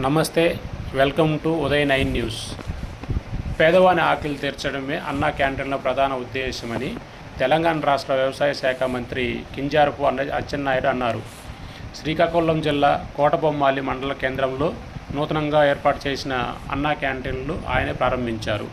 నమస్తే, welcome to Uday 9 news. పేదవాని ఆకలి తీర్చడమే అన్నా క్యాంటీన్ల ప్రధాన ఉద్దేశమని తెలంగాణ రాష్ట్ర వ్యవసాయ శాఖ మంత్రి కింజరాపు అచ్చెన్నాయుడు అన్నారు. శ్రీకాకుళం జిల్లా కోటబొమ్మాళి మండల కేంద్రంలో నూతనంగా ఏర్పాటు చేసిన అన్నా క్యాంటీన్లు ఆయన ప్రారంభించారు.